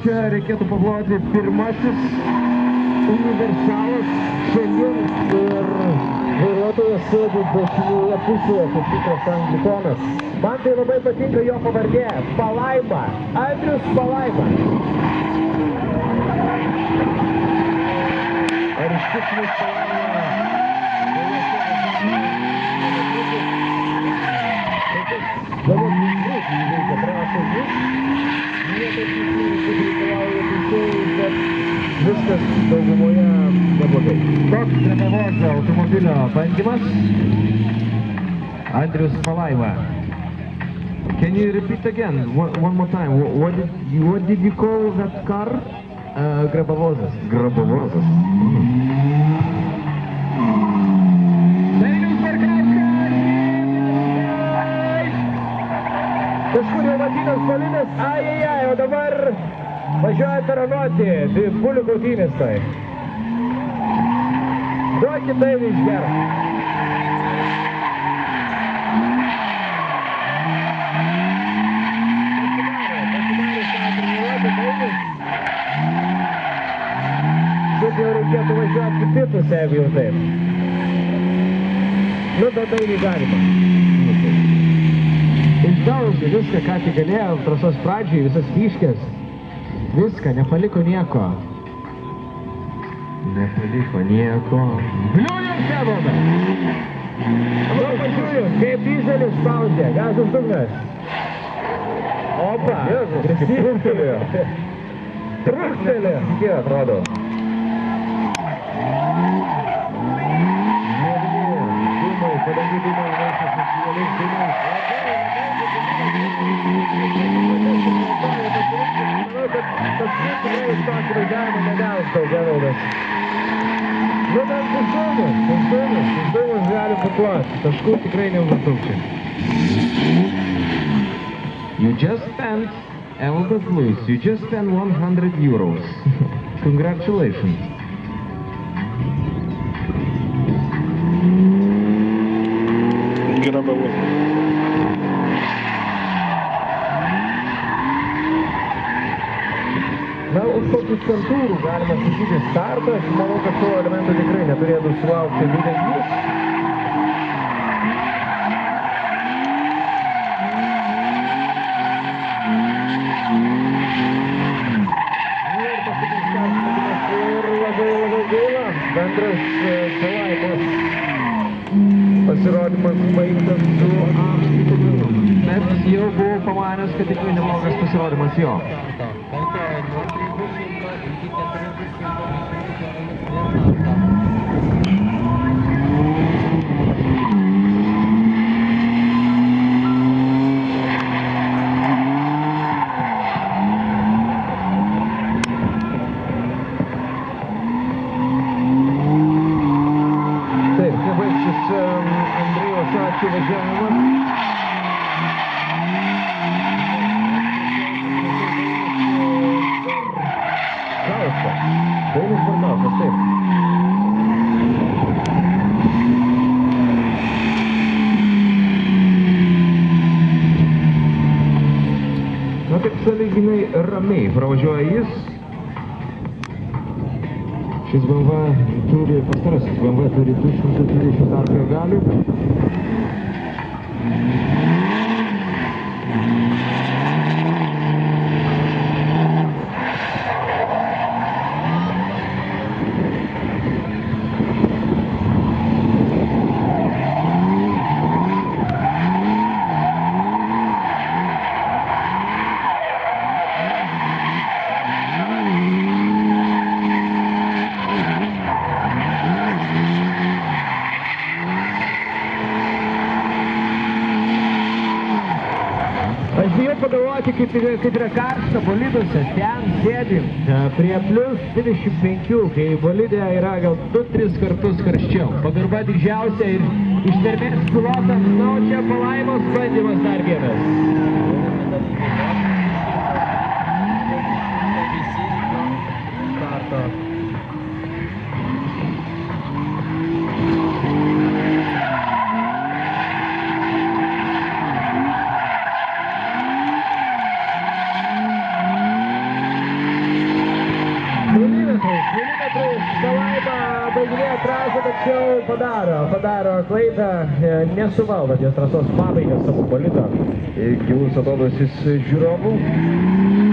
čia reikėtų paploti pirmasis universalas šiandien ir vairuotojas sėdi dešinėje pusėje, kaip tikras anglikonas. Man tai labai patinka jo pavardė – Palaima, Andrius Palaima. Ar iš tikrųjų Palaima? Dabar reikia prašau jis, niekas reikalauja teisėjai, bet viskas daugumoje neblogai. Toks Grabavozo automobilio bandymas. Andrius Palaima. Can you repeat again, one more time, what did you call that car? Grabavozas. Grabavozas. Kažkur jau matytas polinas, ai, o dabar važiuoja taranoti, bulių kautynės tai. Duokit tai iš gerą. Šiaip jau reikėtų važiuoti kitus, jeigu jau taip. Nu, tada tai galima. Išdaužė viską, ką tik galėjo, trasos pradžiai, visas vyškės. Viską, nepaliko nieko. Nepaliko nieko. Bliūnės nevalda! Nu, pažiūrėjau, kaip dizelis spaudė, gazas dugnas. Opa, agresyvėjo. Truktelė. Kiek atrodo. Dūmai, kadangi dūmai vaisias susivalys dūmai. Tas tikrai iš tokį važiavimą negaus tau Geraldas. Nu, bet pušdūmus gali pakloti. Taškų tikrai neužatrukčiai. You just spent, Evaldas Luis, you just spent 100 euros. Congratulations. Grabavoz. Na, už tokių santūrų galima sakyti startą. Aš manau, kad to elemento tikrai neturėtų sulaukti liūdesys. Ir paskutinis perspėjimas ir labai gaila. Bendras Palaimos pasirodymas baigtas su apskaitimu. Net jau buvau pamanęs, kad tikrai neblogas pasirodymas jo. Taip, čia baigsis Andrėjos Ačiū važiavimas. Dainius Bardauskas, taip. Na, taip sąlyginai ramiai pravažiuoja jis. Šis BMW turi, pastarasis BMW turi 220 arklio galių. Aš bijau pagalvoti, kaip yra karšta boliduose, ten sėdim prie plus 25, kai bolidė yra gal 2-3 kartus karščiau. Pagarba didžiausia ir ištvermės pilotams, na, o čia Palaimos bandymas dar vienas. tačiau padaro klaidą, nesuvaldo ties trasos pabaigą savo bolido. Gilus atodusis žiūrovų.